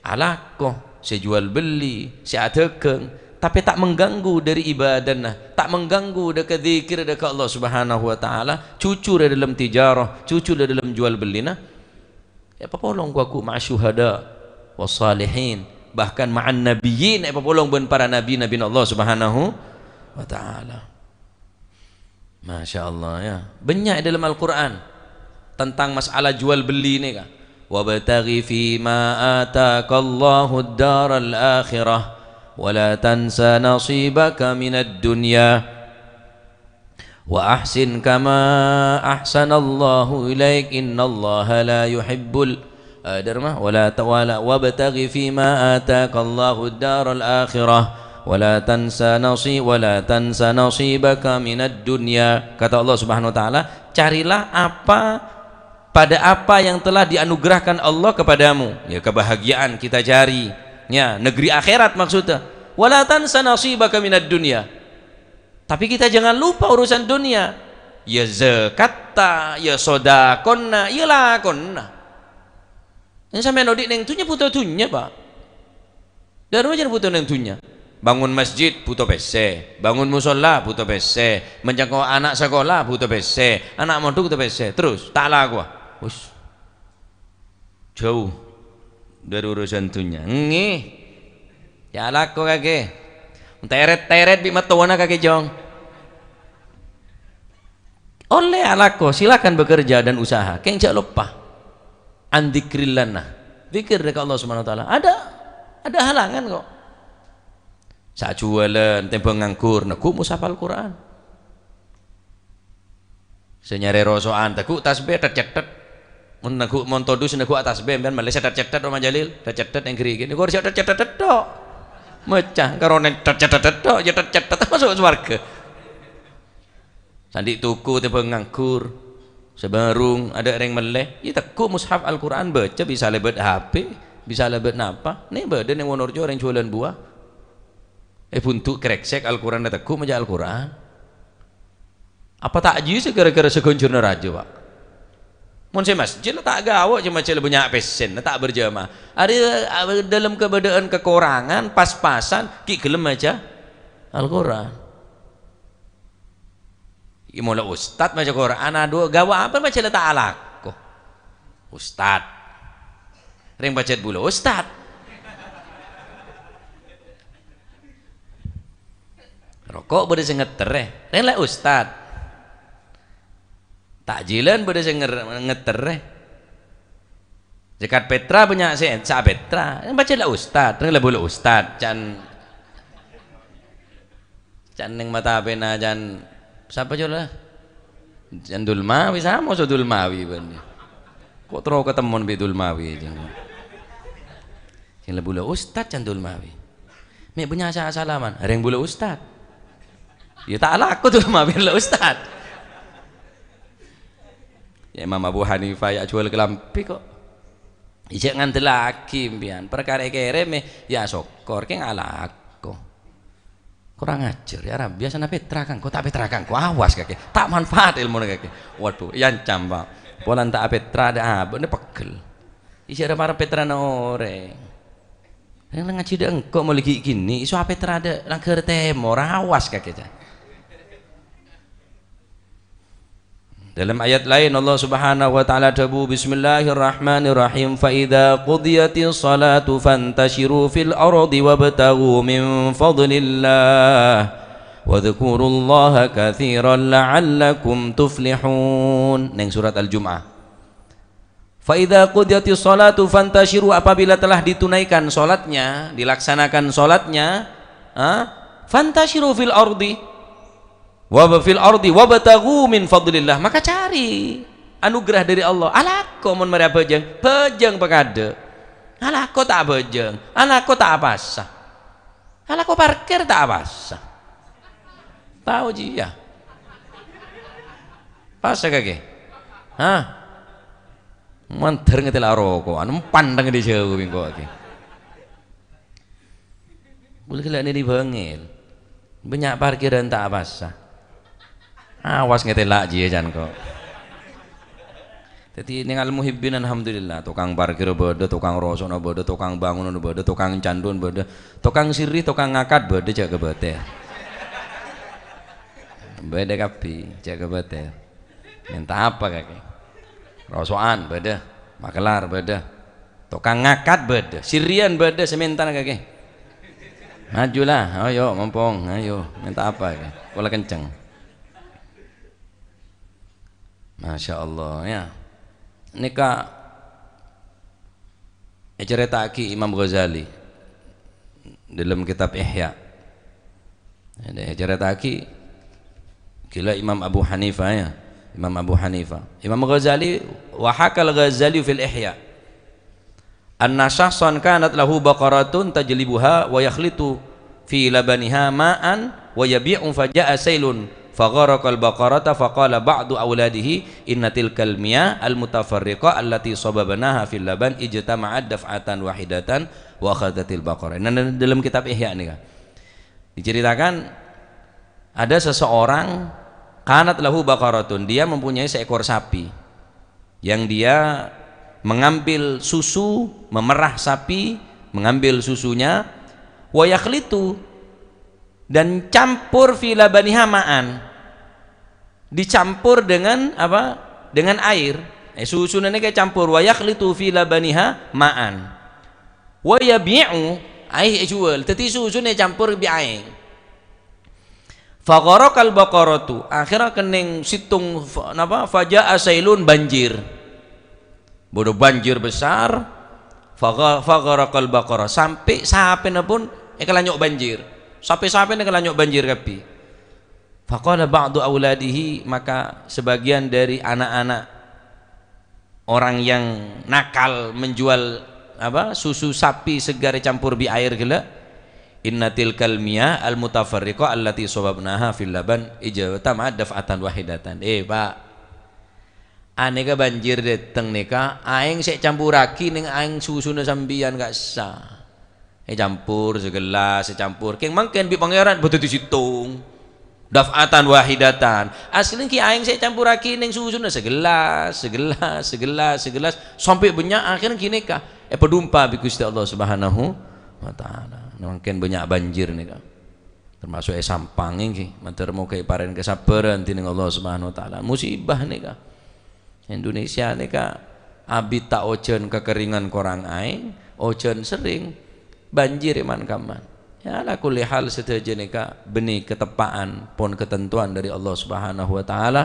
A: alakoh sejual beli, seadegeng, tapi tak mengganggu dari ibadah, tak mengganggu dekat zikir dekat Allah Subhanahu wa taala, cucur dalam tijarah, cucur dalam jual beli apa polong aku ma'asyuhada wassalihin, bahkan ma'an nabiyyin apa polong ben para nabi Allah Subhanahu wa taala. Masya Allah ya. Banyak dalam Al-Quran tentang masalah jual beli ini kan. وابتغ فيما آتاك الله الدار الآخرة ولا تنسى نصيبك من الدنيا وأحسن كما أحسن الله إليك إن الله لا يحب وابتغ فيما آتاك الله الدار الآخرة ولا تنسى نصيبك من الدنيا. Kata Allah Subhanahu wa taala, carilah pada apa yang telah dianugerahkan Allah kepadamu, ya kebahagiaan kita cari, ya negeri akhirat maksudnya. Wala tansa nasibaka minad dunya. Tapi kita jangan lupa urusan dunia. Ya zakatta, ya sodakonna, ya lakonna. Yang sampai nodik neng tunya butuh tunya Pak. Dari mana butuh neng tunya? Bangun masjid butuh PC, bangun musola butuh PC, menjangkau anak sekolah butuh PC, anak mondok butuh PC. Terus tak laku. Us jauh dari urusan tunya nggih ya laku kage teret bi matuana kage jong oleh alako silakan bekerja dan usaha keng jak lupa an dzikrillah zikir dekat Allah Subhanahu wa taala ada halangan kok sak jualan tempo nganggur naku mushafal Quran senyare rosoan taku tasbih tercetet naku montodus naku atas bem kan Malaysia tercetet Roma Jalil tercetet yang kiri gini gua harus tercetet tok mecah karena tercetet tok ya tercetet masuk surga sandi tuku tipe ngangkur sebarung ada orang meleh ya teku mushaf Al-Quran baca bisa lebet HP bisa lebet napa nih badan yang Wonorejo orang jualan buah buntu kreksek Al-Quran na teguh maja Al-Quran apa takji segera-gara segonjurna raja pak mun saya masjid tak gawa cuma cila banyak pesen tak berjamaah ada dalam keadaan kekurangan pas-pasan ki gelem aja Al-Quran mula ustad maca Quran adu gawa apa maca tak alako ustad ring bacet bulu ustad rokok bade sing ngeter ring lah ustad takjilan bade sing ngeter zakat petra banyak sih sa petra baca lah ustad ring lah bulu ustad can ning mata pena can siapa jola can Dulmawi sama so Dulmawi bener kok terus ketemu bi Dulmawi aja yang bulu ustad can Dulmawi mek punya salaman ring bulu ustad ya tak laku Dulmawi lah ustad ya Imam Abu Hanifah ya jual kelampi kok ijek nganti lagi mpian perkara kere me ya sokor ke ngalako kurang ajar ya Arab biasa na petra kan kok tak petra kan kok awas kaki tak manfaat ilmu kaki waduh yancam pak polan tak petra ada abang ini pegel isi ada para petra na orang yang ngaji dah engkau mau lagi gini isu apa petra ada langkah temor awas kaki aja dalam ayat lain Allah Subhanahu wa taala dabu bismillahirrahmanirrahim fa idza qudiyatis salatu fantashiru fil ardi wabtaghu min fadlillah wa dzkurullaha katsiran la'allakum tuflihun ning surat Al-Jumu'ah fa idza qudiyatis salatu fantashiru apabila telah ditunaikan salatnya dilaksanakan salatnya fantashiru fil ardi fil ardi wabtaghu min fadlillah maka cari anugerah dari Allah alako mun mari bejeng pekade alako tak bejeng alako tak apasa alako parkir tak apasa tahu dia pasa kage manter ngetela rokok anu pandang di jauh minggu kage boleh kelak ini bengil banyak parkiran tak apasa awas ngetelak je jan kok jadi ningali muhibbin alhamdulillah tukang parkir beda tukang rosok beda tukang bangun beda tukang candun beda tukang sirih tukang ngakat beda jaga betel beda kapi jaga betel minta apa kaki rosokan beda makelar beda tukang ngakat beda sirian beda sementan kaki majulah ayo mumpung ayo minta apa kaki bola kenceng Masya Allah ya nikah ceritaki Imam Ghazali dalam kitab Ihya ada ceritaki gila Imam Abu Hanifah ya Imam Abu Hanifah Imam Ghazali wahakal Ghazali fil Ihya anna syahsan kanat lahu baqaratun tajlibuha wa yakhlitu fi labaniha ma'an wa yabi'u faja'a sailun fagharaqal baqarata faqala ba'du auladihi inna tilkal miyah al mutafarriqah allati sababnaha fil laban ijtama'at daf'atan wahidatan wa akhadhatil baqarah. Nah, dalam kitab Ihya nih kan diceritakan ada seseorang kanat lahu baqaratun dia mempunyai seekor sapi yang dia mengambil susu memerah sapi mengambil susunya wa yakhlitu dan campur fi labaniha ma'an dicampur dengan apa dengan air susunane kayak campur wa yakhlitu fi labaniha ma'an wa yabi'u ai jual tadi susune campur bi air fagharaqal baqaratu akhirnya kening situng napa faja'a sailun banjir bodoh banjir besar fagharaqal baqarah sampai sapena pun kelanyuk banjir sampai-sampai nak kelanyuk banjir kapi faqala ba'du auladihi maka sebagian dari anak-anak orang yang nakal menjual apa susu sapi segar campur bi air gila innatil kalmiyah al mutafarriqah allati sababnaha fil laban ijawata ma'ad daf'atan wahidatan pak Aneka banjir dateng nika aing sik campuraki ning aing susuna sambian gak sah. Campur segelas, campur. Keng mangken bi pangeran betul disitung. Daf'atan wahidatan. Asli ki aing sik campuraki ning susuna segelas sampai banyak akhirnya kini kah pedumpa bi Gusti Allah Subhanahu wa taala. Mangken banyak banjir nika. Termasuk sampang iki, matur muga paren kesabaran dening Allah Subhanahu wa taala. Musibah nika. Indonesia nika abi tak ojen kekeringan korang aing, ojen sering banjir iman kaman. Ya ala kulli hal sedaja nika benih ketepaan pun ketentuan dari Allah Subhanahu wa taala.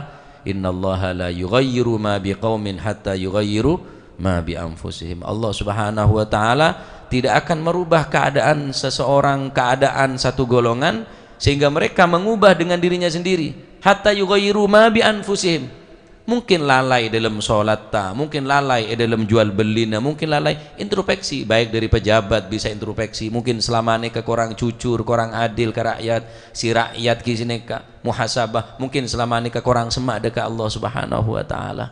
A: Innallaha la yughayyiru ma biqaumin hatta yughayyiru ma bi anfusihim. Allah Subhanahu wa taala tidak akan merubah keadaan seseorang, keadaan satu golongan sehingga mereka mengubah dengan dirinya sendiri. Hatta yughayyiru ma bi anfusihim. Mungkin lalai dalam sholat mungkin lalai dalam jual beli mungkin lalai introspeksi, baik dari pejabat bisa introspeksi, mungkin selama ini kurang jujur, kurang adil ke rakyat, si rakyat kisine muhasabah, mungkin selama ini kurang semak dekat Allah Subhanahu wa taala,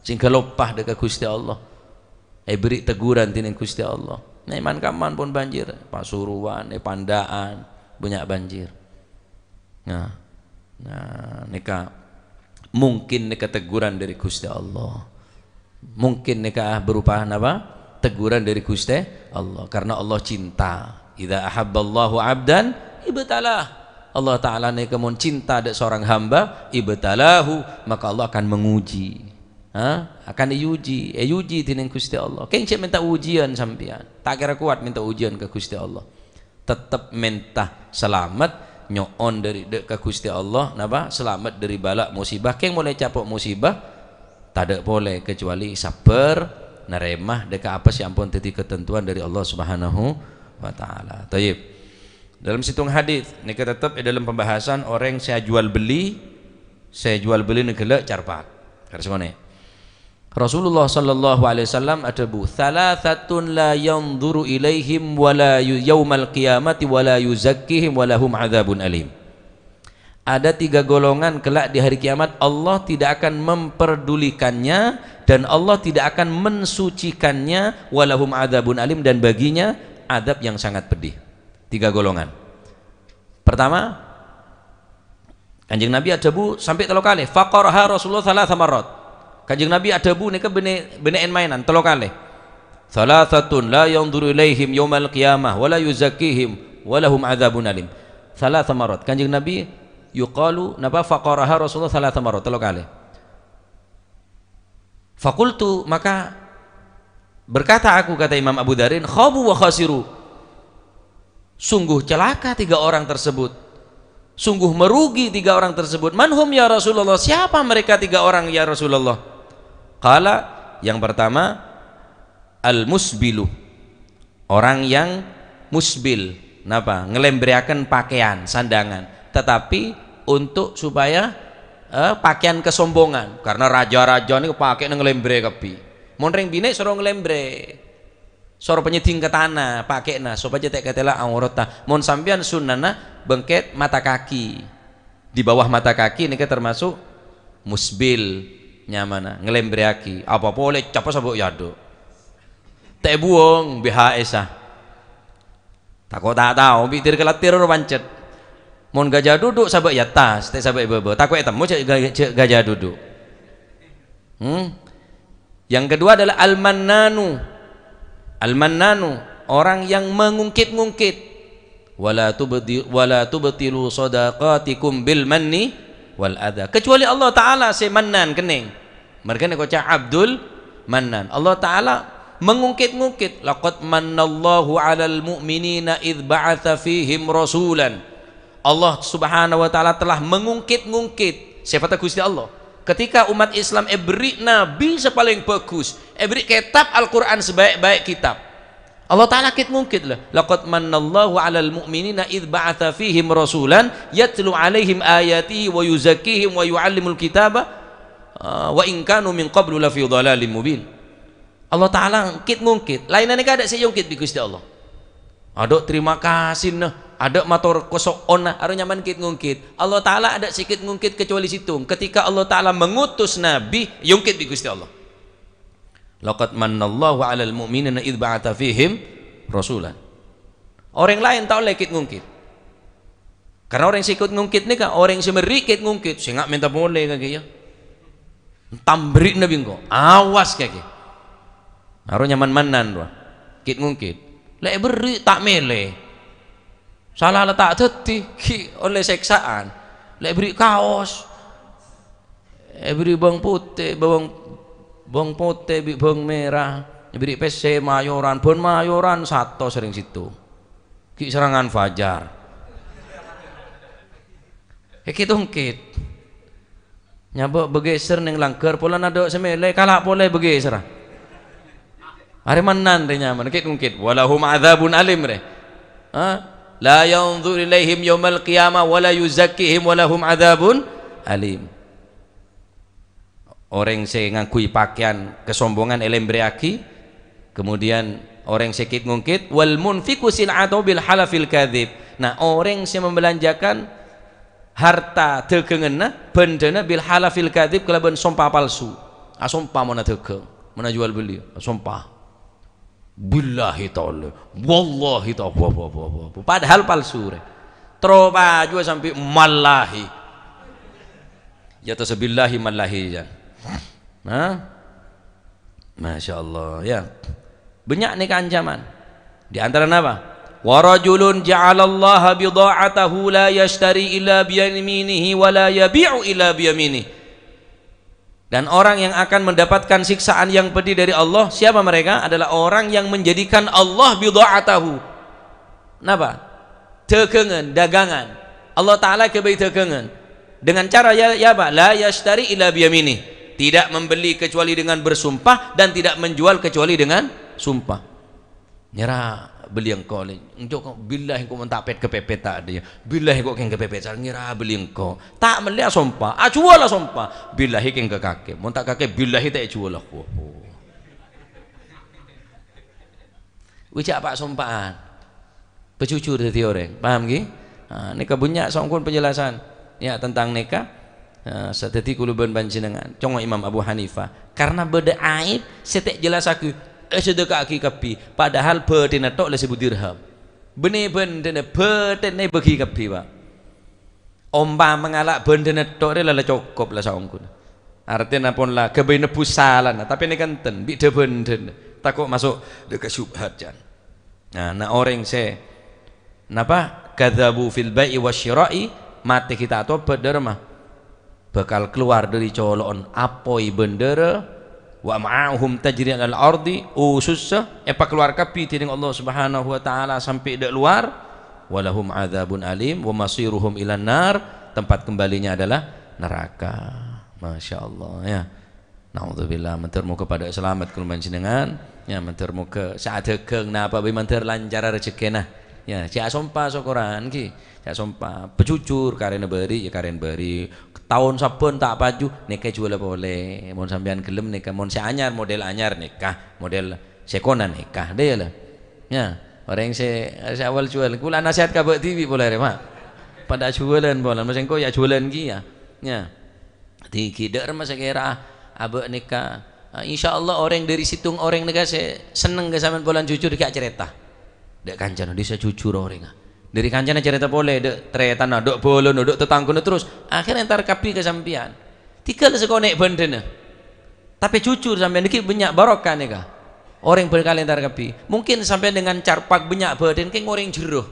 A: sehingga lopah dekat Gusti Allah. Beri teguran tinin Gusti Allah. Nah iman kaman pun banjir, Pasuruan, Pandaan banyak banjir. Nah nikah mungkin nika teguran dari Gusti Allah, mungkin nika berupa apa? Teguran dari Gusti Allah, karena Allah cinta. Idza ahabballahu 'abdan ibtalah. Allah taala nika mun cinta ada seorang hamba, ibtalahu, maka Allah akan menguji. Akan diuji, uji dening Gusti Allah. Keng minta ujian sampean, tak kira kuat minta ujian ke Gusti Allah. Tetap minta selamat nyoon dari ke Gusti Allah napa selamat dari balak musibah. Keng mulai capok musibah tak boleh kecuali sabar neremah deka apa sih ampun tadi ketentuan dari Allah Subhanahu wa taala. Tayyib. Dalam situng hadis nika tetap dalam pembahasan orang saya jual beli negela carpat. Karsone Rasulullah sallallahu alaihi wasallam adabu thalathatun la yanzuru ilaihim wala yaumal qiyamati wala yuzakkihim walahum adzabun alim. Ada 3 golongan kelak di hari kiamat Allah tidak akan memperdulikannya dan Allah tidak akan mensucikannya, walahum adzabun alim, dan baginya adab yang sangat pedih. 3 golongan. Pertama, Kanjeng Nabi adabu sampai 3 kali. Faqaraha Rasulullah 3 marrat. Kanjeng Nabi adabu nika benein mainan 3 kali. Salasatun la yanzuru ilaihim yaumal qiyamah wala yuzakkihim walahum adzabun alim. 3 marrat. Kanjeng Nabi yuqalu napa faqaraha Rasulullah 3 marrat 3 kali. Fakultu, maka berkata aku, kata Imam Abu Darin, khabu wa khasiru, sungguh celaka 3 orang tersebut, sungguh merugi 3 orang tersebut. Manhum ya Rasulullah, siapa mereka 3 orang ya Rasulullah? Qala, yang pertama al-musbilu, orang yang musbil, napa? Ngelembreaken pakaian, sandangan, tetapi untuk supaya pakaian kesombongan, karena raja-raja ini pakai ngelembre kepi. Mon ring bine suruh ngelembre, suruh penyeding ke tanah pakai supaya tak ketela aurata. Mon sampean sunnana bengket mata kaki, di bawah mata kaki ini termasuk musbil, nyamana ngelembreaki apa boleh capa sabuk yado tak buang BHS takut tak tahu bitir kelatir pancet. Mon gajah duduk sabuk ya tas tak sabuk bebo takut temu gajah duduk. Yang kedua adalah al-mannanu, orang yang mengungkit-ungkit. Wala tubtilu sadaqatikum bil manni wal adha, kecuali Allah taala si mannan kening. Mereka ni kocak Abdul Mannan. Allah taala mengungkit-ungkit, laqad mannallahu 'alal mu'minina idz ba'atsa fihim rasulan. Allah Subhanahu wa taala telah mengungkit-ungkit sifat Gusti Allah. Ketika umat Islam beri nabi sepaling bagus, beri kitab Al-Qur'an sebaik-baik kitab, Allah taala kit mungkit lah. Laqad mannallahu 'alal mu'minina idz ba'atsa fihim rasulan yatlu 'alaihim ayatihi wa yuzakkihim wa yu'allimul kitaba wa in kanu min qablu la fi dhalalim mubin. Allah taala kit mungkit. Lainane kada sing yungkit bi Gusti Allah. ada terima kasih nah, ada matur kosok ona aru nyaman kit ngungkit. Allah taala ada sikit ngungkit kecuali situng ketika Allah taala mengutus nabi yungkit bi Gusti Allah. Laqad mannallahu 'alal mu'minina idz ba'atha fihim rasulan. Orang lain tak oleh kit ngungkit. Karena orang yang sikut ngungkit ni kan orang yang merikit ngungkit, saya ngak minta boleh kaki ya. Tambrik nabi engkau, awas kaki. Haru nyaman manan doa, kit ngungkit. Lek beri tak mele, salah letak teti oleh seksaan. Lek beri kaos, beri bawang putih, bawang putih, bawang merah, beri PC mayoran, pun mayoran satu sering situ. Ki serangan fajar. Kita ungkit nyabok begeser neng langker pola nado semele kalak boleh begeser hari manan re nyaman kit ungkit walahum adzabun alim re la yanzur ilaihim yaumal qiyamah wala yuzakkihim walahum adzabun alim. Orang yang ngakui pakaian kesombongan elembreaki, kemudian orang sekit ngungkit wal munfiqu sil'atu bil halafil kadzib. Nah orang yang membelanjakan harta tekengenna bendana bil halafil kadzib kelaban sumpah palsu. Sumpah mana tekeng, mana jual beli, sumpah billahi ta'ala wallahi ta'ala padahal palsu re. Troba juga sampai mallahi. Ya tasabillahi mallahi ya. Masya Allah ya. Banyak nih ancaman. Di antara apa? Wa rajulun ja'alallaha bidha'atahu la yashtari illa biyaminihi wa la yabi'u illa biyaminihi. Dan orang yang akan mendapatkan siksaan yang pedih dari Allah, siapa mereka? Adalah orang yang menjadikan Allah bidha'atahu. Napa? Tekengan, dagangan. Allah Ta'ala kebai tekengan. Dengan cara ya apa? La yashtari illa biyaminihi. Tidak membeli kecuali dengan bersumpah dan tidak menjual kecuali dengan sumpah. Nyerah beli engkau engkau billahi engkau mentapet kepepet tak ada ya billahi engkau keng kepepet saya ngira beli engkau tak melihat sumpah jual lah sumpah billahi keng ke kakek mau tak kakek billahi tak jual lah wicak pak sumpahan pecucur dari orang paham ki nikah bunyak songkun penjelasan ya tentang nikah seteti kuluban panjenengan congoh Imam Abu Hanifah karena beda aib setek jelas aku sedekah aki kapi padahal bedena tok le sebut dirham bener-bener bedena bagi kapi pak omba mengalak bendena tok le cukup lah saungkun artinya pun lah kebain nebus salah tapi ini kan ten bi de benden takut masuk dekat syubhat jan nah orang se napa kadzabu fil bai'i wasyira'i mati kita atau bedermah bakal keluar dari colon apoi bendera wa ma'ahum tajri al ardi usussa apa keluar kapi tining Allah Subhanahu wa taala sampai dak luar walahum adzabun alim wa masiruhum ilan nar tempat kembalinya adalah neraka. Masya Allah ya. Naudzubillah mentermu kepada selamat kuluman jenengan ya mentermu ke saat hegeng napa bi menter lancar rezekina ya sia sompa syukuran ki sia sompa pecucur karena beri ya karen beri tahun sapun tak baju nikah jual boleh mau sampean gelem nikah mau anyar model anyar nikah model sekona nikah deh lah ya orang yang awal jual kula nasihat kabak TV boleh re mak pada jualan boleh macam kau ya jualan ki ya di kider masa kira abak nikah insyaallah orang dari situng orang nikah saya seneng ke sampean bolan jujur kayak cerita dek kancan dia jujur orang dari kancana cerita boleh dek tretan dek bolon dek tetanggono terus akhirnya entar kapi ke sampean tiga le sekonek bendena tapi jujur sampean iki banyak barokah nih kah orang berkali entar kapi mungkin sampai dengan carpak banyak badan ke ngoreng jeruh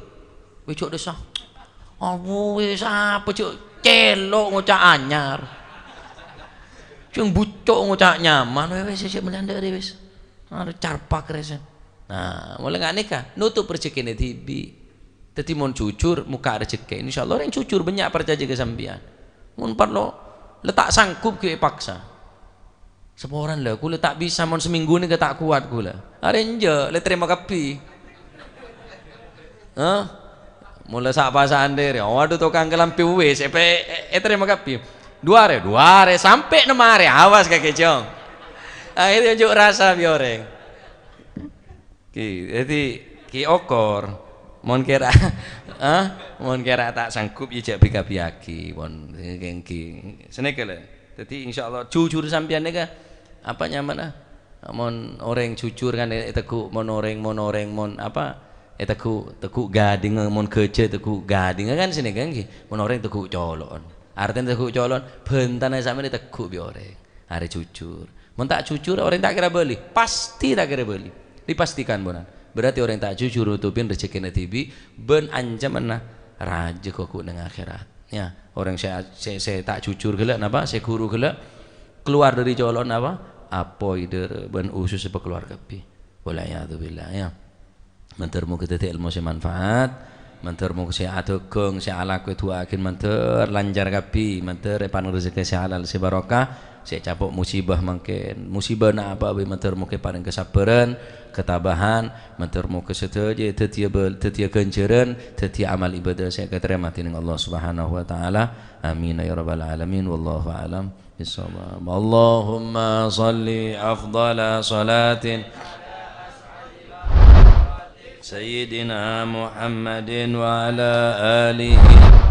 A: wicok desa awu wis apa cuk celok ngocak anyar cung bucok ngocak nyaman wis sik melanda wis are carpak resen nah mulai nggak nikah nutup rezekine tibi. Jadi mau jujur muka rezeki insyaallah orang jujur banyak percaya ke sampean mun perlu letak sanggup ke paksa seporan lah kula tak bisa mon seminggu ni ke tak kuat kula arenje le terima kapi mula sak pasaan dere waduh tukang kelampi wis terima kapi dua hari sampai 6 hari awas kakek jong akhirnya unjuk rasa bi orang ki jadi ki okor mon kira mon kira tak sanggup ya jak biaki mon gengki seneke lho dadi insyaallah jujur sampeyan nika apa nyaman mon orang jujur kan teku mon orang mon apa teku gading mon kerja teku gading kan sini kan mon orang teku colon artinya teku colon bentane sampeyan teku bi orang are jujur mon tak jujur orang tak kira beli pasti tak kira beli dipastikan bonan berarti orang tak jujur nutupin rezeki tibi ben ancam mana raja kok nang akhirat ya orang saya tak jujur gelak napa saya guru gelak keluar dari colon apa ide ben usus sepa keluarga pi walayatubillah ya mantermu kita ilmu se manfaat mantermu se adogong se ala ku tuakin manter lancar kapi manter pan rezeki se halal se barokah se capok musibah mangken musibah na apa be mantermu ke paling kesabaran ketabahan mantermu ke seteje tetia kenceran tetia amal ibadah saya keterima dening Allah Subhanahu wa taala amin ya rabbal alamin wallahu alam bisawab Allahumma salli afdala salatin sayyidina Muhammadin wa ala alihi